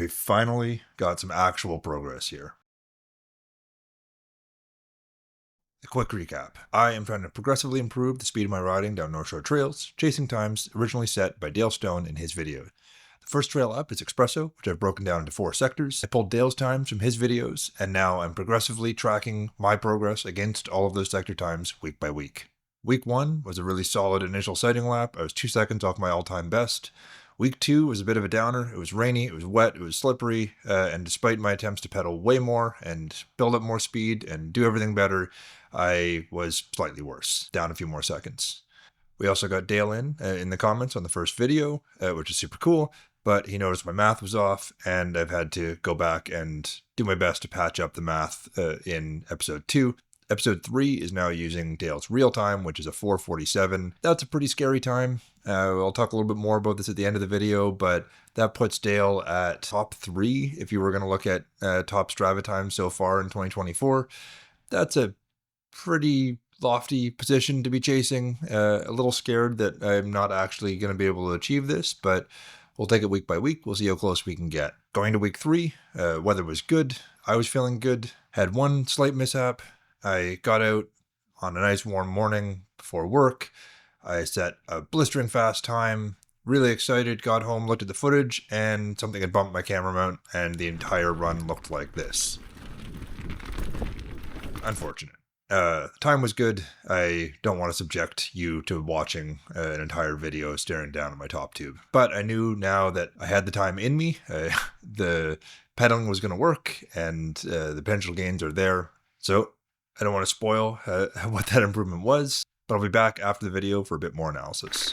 We finally got some actual progress here. A quick recap. I am trying to progressively improve the speed of my riding down North Shore trails, chasing times originally set by Dale Stone in his video. The first trail up is Espresso, which I've broken down into 4 sectors. I pulled Dale's times from his videos, and now I'm progressively tracking my progress against all of those sector times week by week. Week 1 was a really solid initial sighting lap. I was 2 seconds off my all-time best. Week 2 was a bit of a downer. It was rainy, it was wet, it was slippery, and despite my attempts to pedal way more and build up more speed and do everything better, I was slightly worse, down a few more seconds. We also got Dale in the comments on the first video, which is super cool, but he noticed my math was off, and I've had to go back and do my best to patch up the math in episode 2. Episode 3 is now using Dale's real time, which is a 4:47. That's a pretty scary time. I'll talk a little bit more about this at the end of the video, but that puts Dale at top 3 if you were going to look at top Strava times so far in 2024. That's a pretty lofty position to be chasing. A little scared that I'm not actually going to be able to achieve this, but we'll take it week by week. We'll see how close we can get. Going to week 3, weather was good. I was feeling good. Had one slight mishap. I got out on a nice warm morning before work. I set a blistering fast time, really excited, got home, looked at the footage, and something had bumped my camera mount, and the entire run looked like this. Unfortunate. Time was good. I don't want to subject you to watching an entire video staring down at my top tube. But I knew now that I had the time in me, the pedaling was going to work, and the potential gains are there. So I don't want to spoil what that improvement was, but I'll be back after the video for a bit more analysis.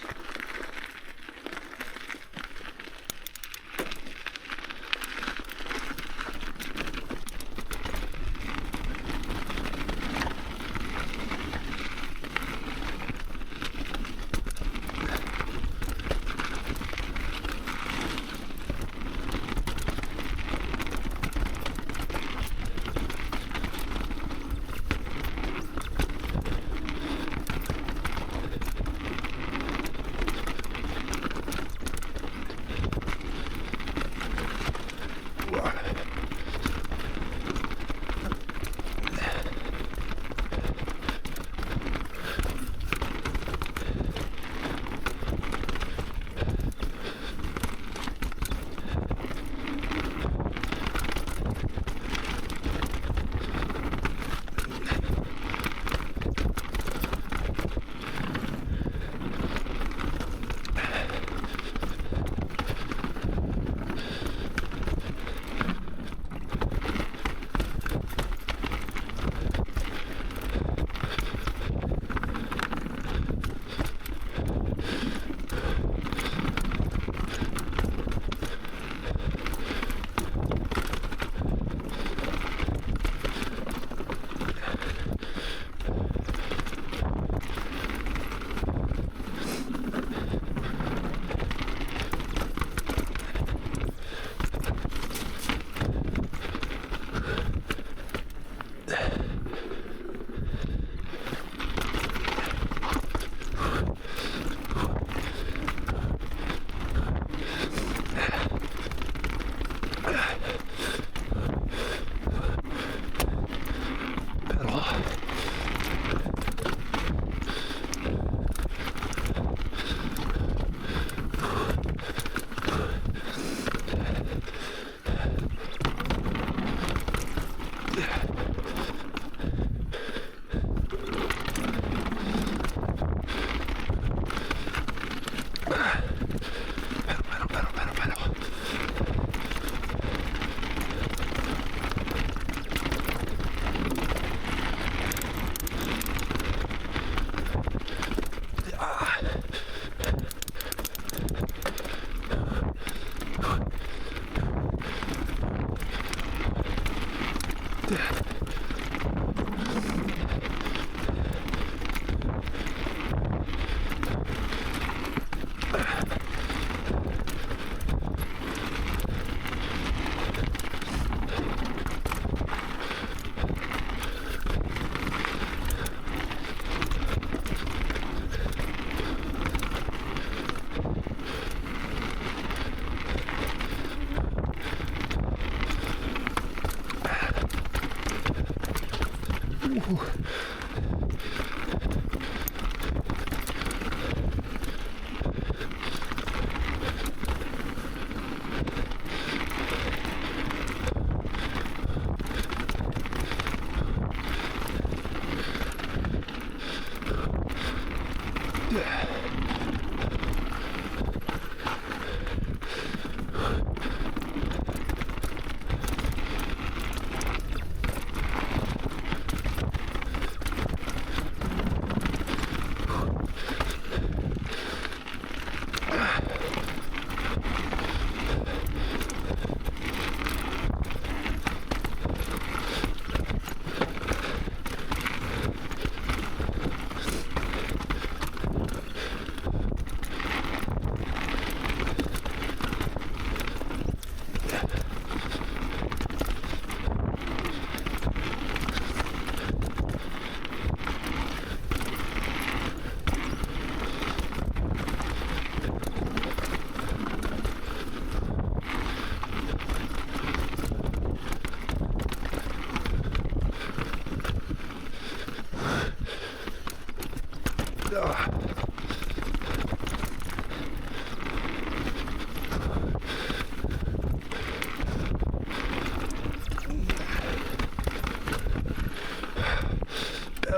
Pedal,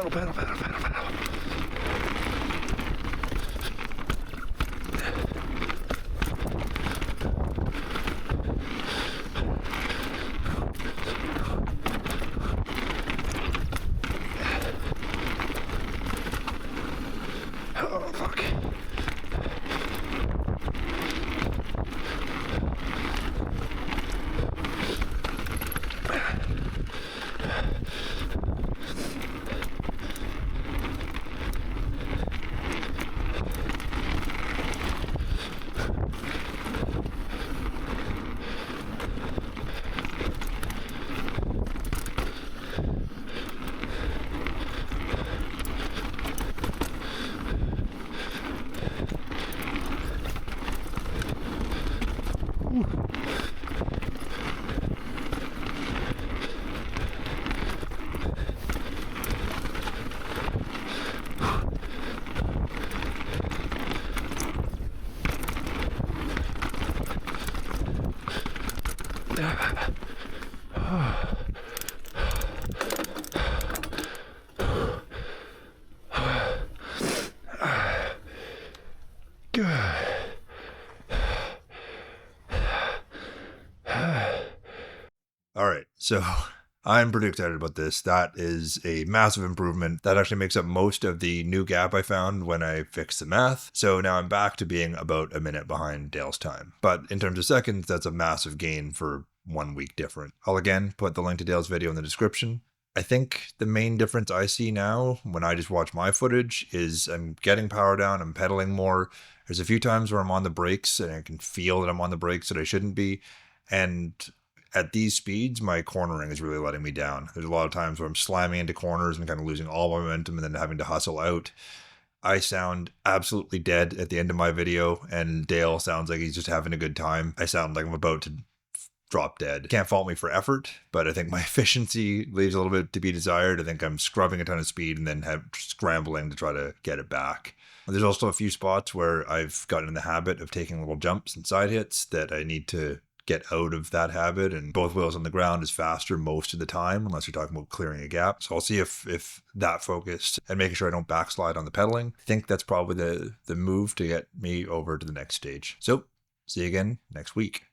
pedal, pedal, pedal, pedal. Oh, fuck. All right, so I'm pretty excited about this. That is a massive improvement. That actually makes up most of the new gap I found when I fixed the math. So now I'm back to being about a minute behind Dale's time. But in terms of seconds, that's a massive gain for 1 week different. I'll again put the link to Dale's video in the description. I think the main difference I see now when I just watch my footage is I'm getting power down, I'm pedaling more. There's a few times where I'm on the brakes and I can feel that I'm on the brakes that I shouldn't be. And at these speeds, my cornering is really letting me down. There's a lot of times where I'm slamming into corners and kind of losing all my momentum and then having to hustle out. I sound absolutely dead at the end of my video, and Dale sounds like he's just having a good time. I sound like I'm about to drop dead. Can't fault me for effort, but I think my efficiency leaves a little bit to be desired. I think I'm scrubbing a ton of speed and then scrambling to try to get it back. There's also a few spots where I've gotten in the habit of taking little jumps and side hits that I need to get out of that habit, and both wheels on the ground is faster most of the time, unless you're talking about clearing a gap. So I'll see if that focus and making sure I don't backslide on the pedaling. I think that's probably the move to get me over to the next stage. So see you again next week.